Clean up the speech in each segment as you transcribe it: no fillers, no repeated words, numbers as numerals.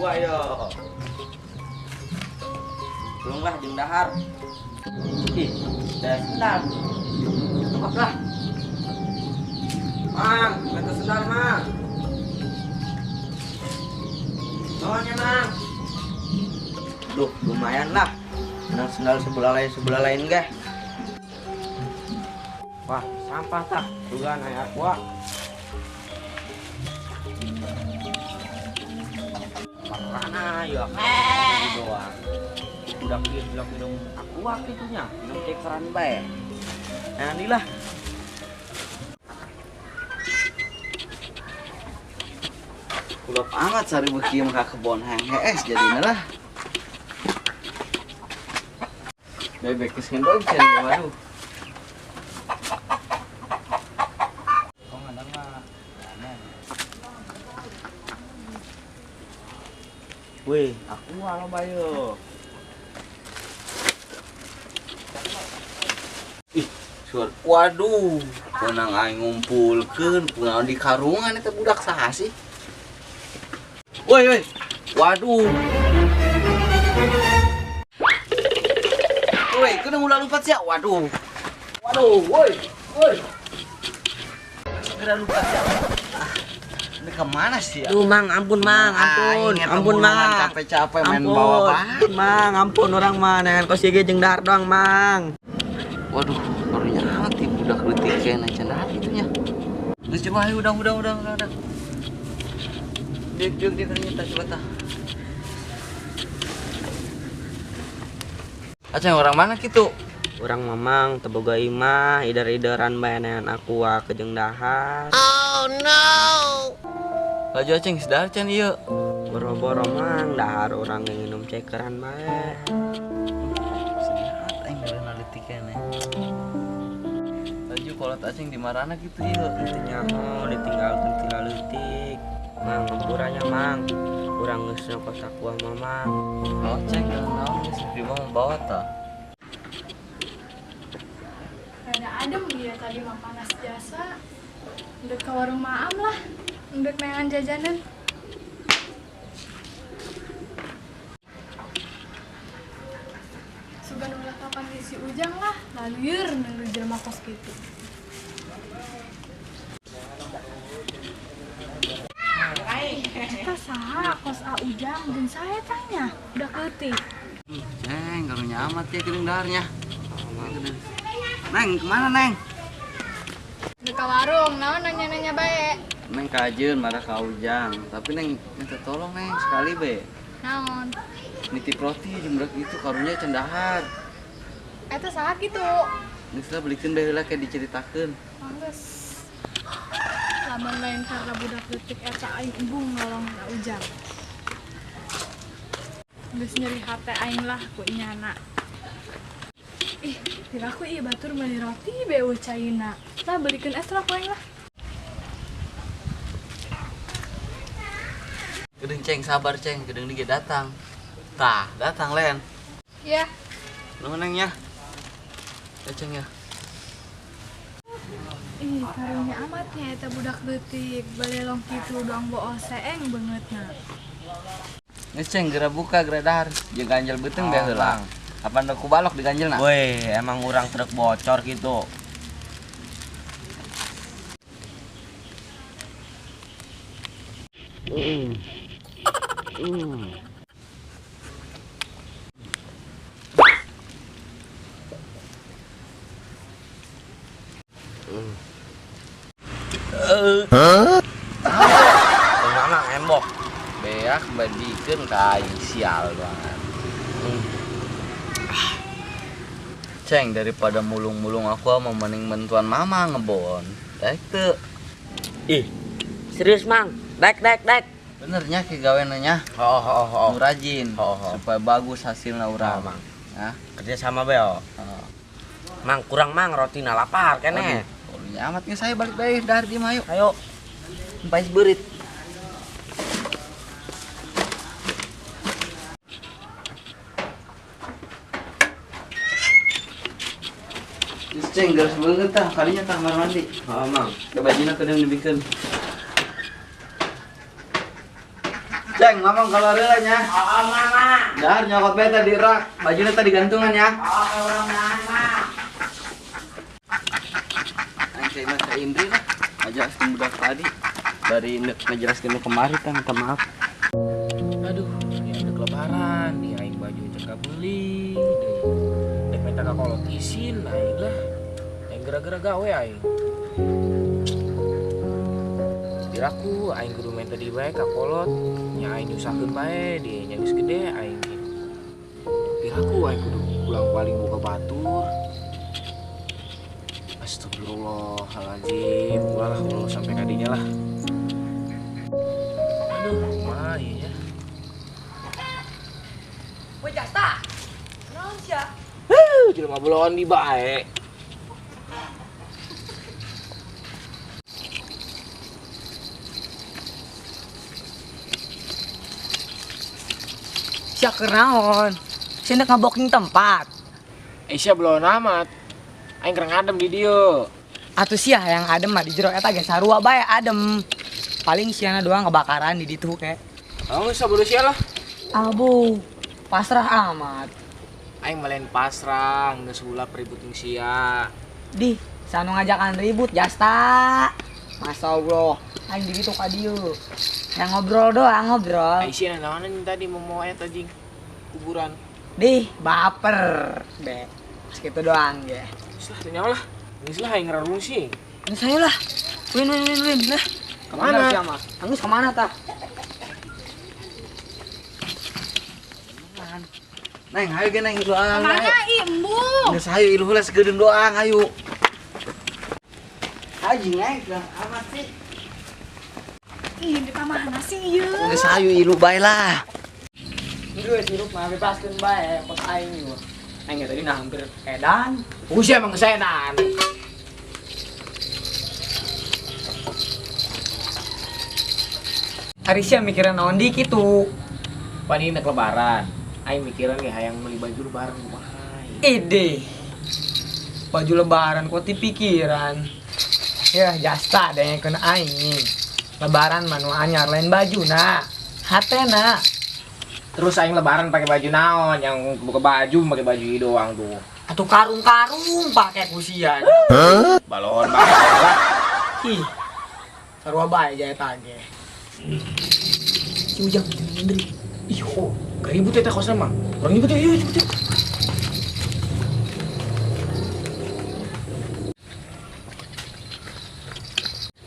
gua yo. Tulunglah jeung dahar. Ih, dah sendal. Apakah? Mang, minta sendal, Mang. Soalnya, Mang. Duh, lumayan lah. Menang sendal sebelah lain gak? Wah, sampah tah. Juga naik aqua. Parana ya doang. Udah minum aqua gitunya, minum cekeran bae. Nah, inilah. Kulop amat sari beki mah kebon hang hees jadinya lah. Bebek geus ngendog cenah waduh. Kok ngadang mah. Weh, aku alo bayo. Ih, suar. Waduh, punang aing ngumpulkeun, punang di karungan eta budak saha sih? Woi, waduh. Woi, kena ulah lupa sih. Waduh. Woi. Segera lupa sih. Ini kemana sih? Duh, Mang, ampun, Mang, ampun. Ampun, Mang. Capek-capek main bawa bahan. Mang, ampun orang mah dengan kos ge jeung dahar doang, Mang. Waduh, barunya hati budak leutik kena cenah itunya. Geus coba ayo udah. Dia ternyata coba tah. Aceng orang mana gitu? Orang mamang teboga imah idar-idaran bayanan aqua ke jeung dahar. Oh no. Laju aceng sedar can ieu. Boro-boro Mang dahar urang nginum cekeran bae. Sehat aing beuna leutik keneh. Laju kolot aceng di marana gitu ieu. Teu nyaho ditinggalkeun ti leutik. Mang ngapuranya Mang. Urang geus kos aqua mamang. Oh cek naon geus prima membawa tah. Rada adem dia tadi mah panas jasa. Ndek ke warung maam lah. Ndek neangan jajanan. Sugan ulah kapan si Ujang lah. Lalir nunggu jelema kos gitu. Kita saha kos A Ujang jeung saya tanya. Udah keutik. Ceng, karunya amat ya geuning daharnya. Neng, kemana Neng? Ndek ka warung, naon nanya-nanya bae. Neng kajeun marah ka Ujang, tapi Neng minta tolong Neng sekali be. Naon? Nitip roti jeung budak itu karunya can dahar. Eta saha kitu? Geus lah belikeun bae heula kayak diceritakeun. Mangges. Lamun lain karena budak leutik eta aing embung nolong ka Ujang. Geus nyeri hate aing lah ku nyana. Ih, tiraku ieu batur meuli roti beuh caina. Lah belikeun es lah ku aing lah. Geudeung Ceng sabar Ceng, geudeung ge datang. Tah, datang Len. Iya. Nuhun Neng nya. Ya Ceng ya. Ih, karunya amatnya eta budak leutik. Balelong kitu doang boos seeng beungeutna. Geus Ceng geura buka geura dahar, jeung ganjel beuteung bae heula. Apaan ku balok di ganjelna? Woi, emang urang truk bocor gitu. Mana embok? Beak badikeun ka aing sial banget. Ceng daripada mulung-mulung aku mau mending bantuan mama ngebon. Dek teu. Ih, serius Mang. Dek. Benernya ke gaweannya. Nu rajin. Supaya bagus hasilna urang. Mang. Nah, Kerja sama beo. Mang kurang Mang rotina lapar keneh. Nya amat ge saya balik deui dahar di mah. Ayo. Empais beurit. Ceng geus beungeut tah kalinya tah kamar mandi. Mang. Ke bajina kedeung dibikeun. Ceng, ngomong kalau relanya. Mama. Dar nyokot beta di rak. Bajunya tadi gantungan ya. Orang mama. Saya Mas Indri lah. Ngajelaskan budak tadi. Dari ngejelaskan kemarin kan minta maaf. Aduh, ya udah kelebaran, nih aing baju cekak beli. Dek minta kalau isin aing lah. Aing gara-gara gawe aing. Diraku aing kudu minta di bae ka kolot. Nya aing nyusahkeun bae, dia nya geus gede aing. Diraku aing kudu pulang paling buka batur. Astagfirullahaladzim, ulah kalau sampai kadinya lah. Aduh, mah iya. Weh Jasta. Naon sia? Jelema belon di bae. Sia keur naon? Sia ngaboking tempat. Sia belum amat. Aing keur ngadem di dieu. Atuh sia yang adem mah di jero eta ge sarua bae adem. Paling siana doang kebakaran di ditu ke. Oh, geus sabodo sia lah. Abu, pasrah amat. Aing malen pasrah, geus heula ribut jeung sia. Di, sanu ngajakan ribut Jasta. Masya Allah, aing di ditu ka dieu. Yang ngobrol doang ngobrol. Ai sia naonan tadi mau eta jing kuburan. Di, baper. Be, segitu doang ge. Geus lah tanya lah. Geus lah aing ngararung sih. Ini saya lah. Win lah. Kemana? Siapa? Angus kemana tah? Neng, ayo ge neng doang. Kemana imbu? Geus hayu ilu heula segedeung doang hayu. Haji neng, amat sih. Ih, di kamana sih ieu? Geus hayu ilu bae lah. Ieu sirup mah bebaskeun bae kos aing ieu. Aing tadi nah hampir edan. Sia emang gesenan. Hari sia mikiran naon di kitu. Pani nek lebaran. Aing mikiran nih hayang beli baju lebaran kumaha. Ide. Baju lebaran kok pikiran. Ya Jasta ada yang kena aing. Lebaran manu anyar lain baju nah. Hatena. Terus aing lebaran pakai baju naon? Yang buka baju pakai baju ini doang tuh. Atuh karung-karung pakai kusian. Balon lah. Ih. Sarua bae jaya tage. Si Ujang Indri. Ih, kok keribut eta kosan mah. Orang ribut yuk.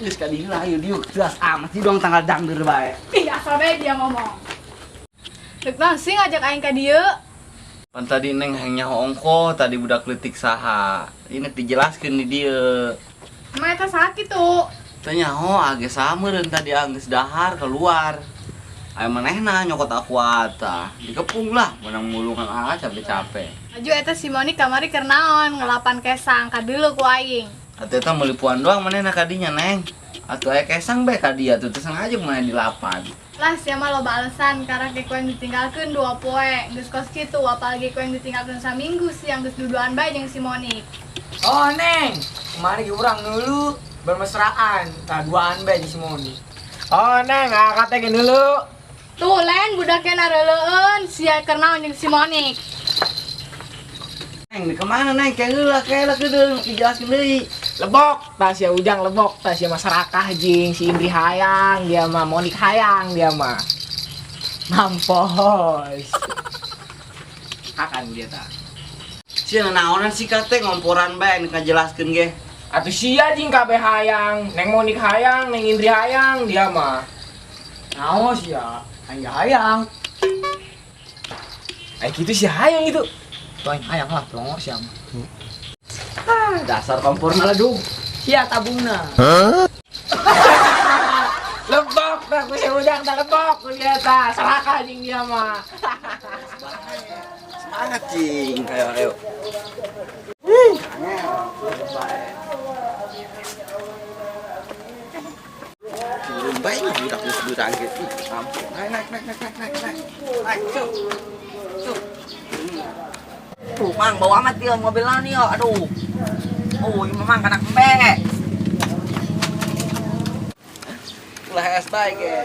Geus ka dieu lah hayu dieu jelas amat sih dong tanggal dangder bae. Ih, asal bae dia ngomong. Dek sih ngajak aing ka dieu. Pan tadi neng hanya ongko tadi budak leutik saha. Ini dijelaskeun di dieu. Emang eta sakit tuh. Tanya age sameureun tadi geus dahar keluar. Aya manehna nyokot aku ata. Dikepung lah menang mulungan capek-capek. Aju eta si Moni kamari keur naon ngelapan kesang ka deuleu ku aing. Atuh eta meuli puan doang manehna kadinya neng. Atuh aya kesang bae ka dia tuh teu sengaja maneh dilapan. Lah sia mah loba alasan karena ku yang ditinggalkeun 2 poe. Geus kos kitu apalagi ku yang ditinggalkeun saminggu siang geus duduan bae jeung si Moni. Oh neng, kemarin urang dulu bermesraan, taduaan bae di Simoni. Oh, neng, katanya dulu. Tuh lain budaknya nareleueun sia keur naon jeung si Moni. Neng di kemana neng? Kayak heula kedeung dijelaskeun deui. Lebok, tas ya Ujang lebok, tas ya masyarakat jing si Indri hayang, dia mah Monik hayang dia mah. Mampos. Akan dia tak. Sia naonan sih kate ngomporan bae nu kajelaskeun ge. Atuh sia jing kabeh hayang, Neng Monik hayang, Neng Indri hayang dia mah. Naos ya, hayang. Gitu sih hayang gitu. Tuh hayang lah, pelongor siam. Dasar kompor maledug. Sia tabungna. Lebok, tak ku si Ujang tak lebok, ku dia tak serakah jing dia mah. Semangat cing. Ayo. Turun bae budak budak gitu. Ampun. Naik. Naik, cuk. Tuh, Mang, bawa amat dia mobilnya nih, aduh. Oh, ini memang kena kembe. Ulah es bae ge.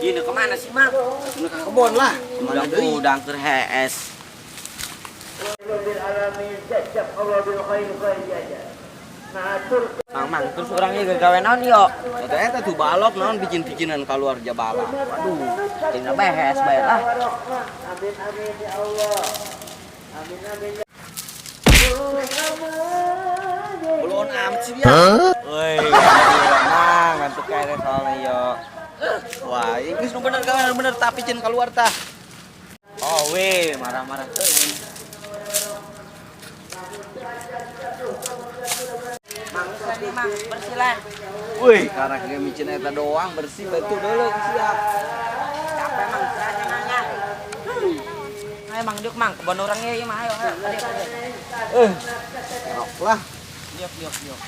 Ini kemana sih, Mang? Udah ke kebon lah. Mana deui? Udang keur hees. Mang, terus orangnya gagawe naon yo? Eta eta tuh balok naon picin-picinan keluar jabala. Waduh, tina behes bae lah. Belum amat sih dia. Woi, Mang, ngantuk kae soalnya yo. Wah, ini nu bener gawe bener tapi picin keluar tah. Oh, weh, marah-marah teuing. Mang, sini Mang, bersih lah. Wih, karena kayak micin eta doang bersih betul dulu siap. Capek Mang, istirahatnya nanya. Ayo Mang, diuk Mang, kebon orangnya ieu mah ayo, ayo. Sok lah. Diuk.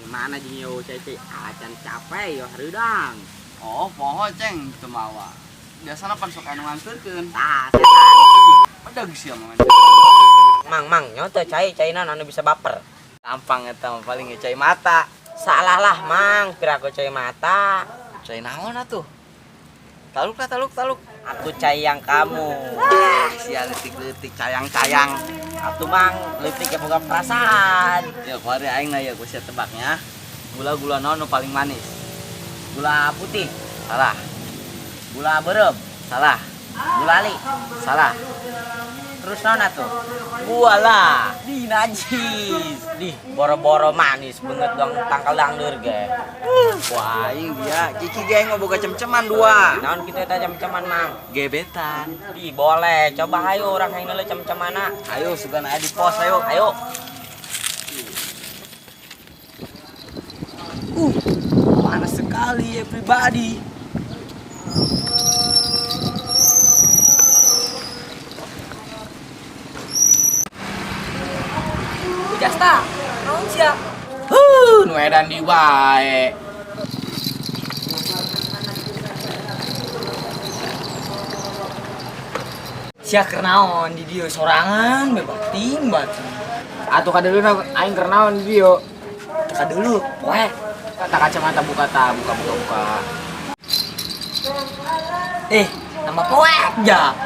Mana jinyo cece acan capek yo harudang. Oh, poho ceng teu mawa. Biasana pan sok anu nganterkeun. Tah, setan. Pedeg sia mah. Mang, nyoto cai-cainan anu bisa baper. Gampang eta mah paling ngecai mata. Salah lah, Mang, piraku cai mata. Cai naon atuh? Taluk. Aku cayang kamu. Sia leutik-leutik cayang-cayang. Atuh Mang, leutik ya boga perasaan. Ya kuari aing na ya ku sia tebaknya. Gula-gula naon nu paling manis? Gula putih, Salah. gula berem, Salah. gula ali, Salah. terus naon atuh? Gua lah, di najis. Di boro-boro manis banget dong tangkal dangdur ge. Wah, aing dia Cici ge aing mah boga cem-ceman dua. Naon kitu eta cem-ceman Mang? Gebetan. Di boleh, coba hayu orang yang neuleuh cem-cemana. Ayo sugan aya di pos ayo. Ayo. Panas sekali everybody. Jasta, naon sia? Nu edan di wae. Sia keur naon di dieu sorangan bebating bating. Atuh kadeuluna aing keur naon di dieu. Teka dulu, poek. Kata kacamata buka. Nama poek ja.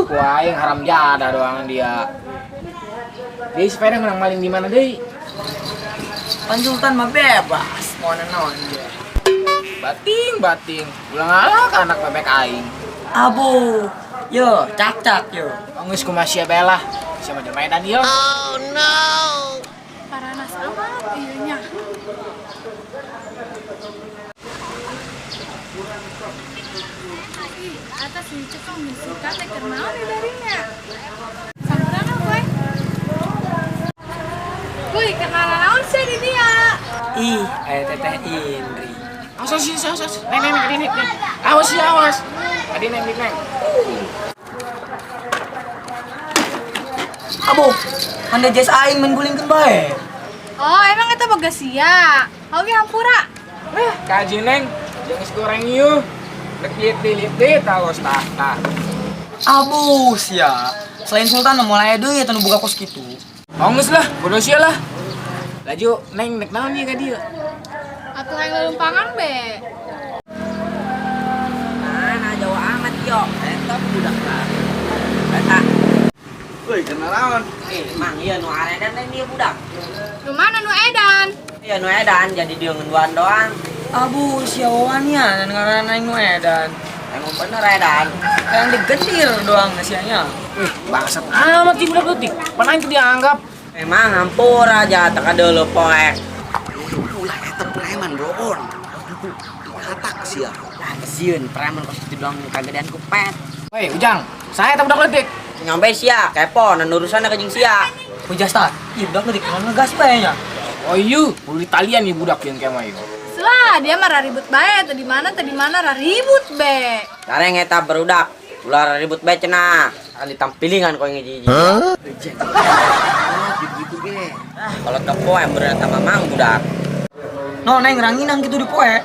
Ku aing haram jada doang dia. Dia sepeda menang maling di mana deui? Panjultan mah bebas, mau naon dia. Bating. Ulang ala ka anak bebek aing. Abu, yo, cak yo. Geus kumaha sia belah. Sia mah medan ieu. Paranas amat ieu nya. Ih, atas si cekong musika teh keur naon ya darinya? Sampeurna we. Wih, kenal naon sih di dia? Ih, teteh Indri. Awas. Neng. Awas. Adi neng. Abu, anda jas aing main gulingkeun bae. Oh, emang eta boga sia. Oge hampura. Kaji neng, jangan goreng ieu. Dek lihat talos tah. Abu sia. Selain Sultan mulai deui eta nu boga kos kitu. Onggeus lah, bodo sia lah. Laju neng nek naon ieu ka dieu? Atuh hayang lelumpangan be. Nah, jauh amat yo. Eta budak lah. Eta, Wih, kenal naon? Mang ieu nu aredan teh dia budak. Nu mana nu edan? Ieu nu edan jadi dia ngenduan doang. Abu sia wawannya dan ngaranna aing nu edan. Emang bener edan. Yang digetir doang nasianya. Wih, bangsat amat ieu budak leutik. Pan aing teu dianggap. Emang hampur aja teka deuleu poek. Ulah eta preman broon. Hatak sia. Lah kesieun preman kos kitu doang kagedean ku pet. Woi, Ujang, saya teh budak leutik. Nyampe sia, kepo nan urusanna ka jeung sia. Pujasta, ieu budak leutik kan ngegas bae nya. Oh iya, bulu Italian nih budak yang kayak ieu. Selah dia mah ribut bae tadi mana ribut be. Kareng eta berudak. Ulah ribut bae cenah. Ali tampilingan kau ngiji. Gitu ge. Kalau ke poe bener sama mang budak. No, neng ranginang gitu di poe.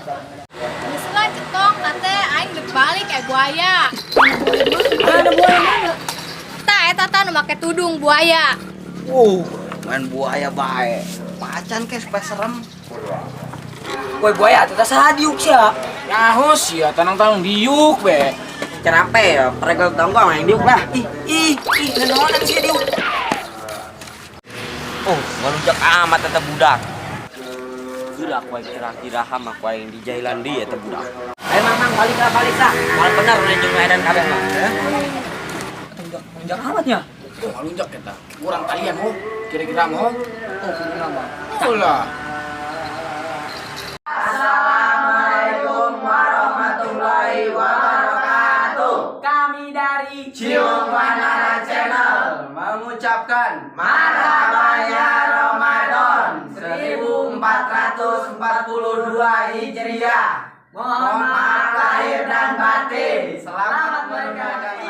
Geus lah cetok teh aing dek balik kayak buaya. Ada buaya mana? Eta nu make tudung buaya. Main buaya bae. Macan ke supaya serem. Woi buaya tuh salah diuk siap. Nyahos ya tanang-tanang diuk be. Kenapa ya? Peregal tanggung main diuk lah. Ih, nenonan sih diuk. Oh, ngelunjak amat tetap budak. Gerak wae kira-kira hama wae yang di jailan dia teh budak. Mang balik lah. Mal bener nenjung edan kabeh mah. Menjak amatnya. Oh, ngelunjak kita. Kurang kalian oh. Kira-kira mau. Oh, kudu nama. Ulah. Assalamualaikum warahmatullahi wabarakatuh. Kami dari Cium Wanara Channel mengucapkan marhaban ya Ramadan 1442 Hijriah. Mohon maaf lahir dan batin. Selamat menjalankan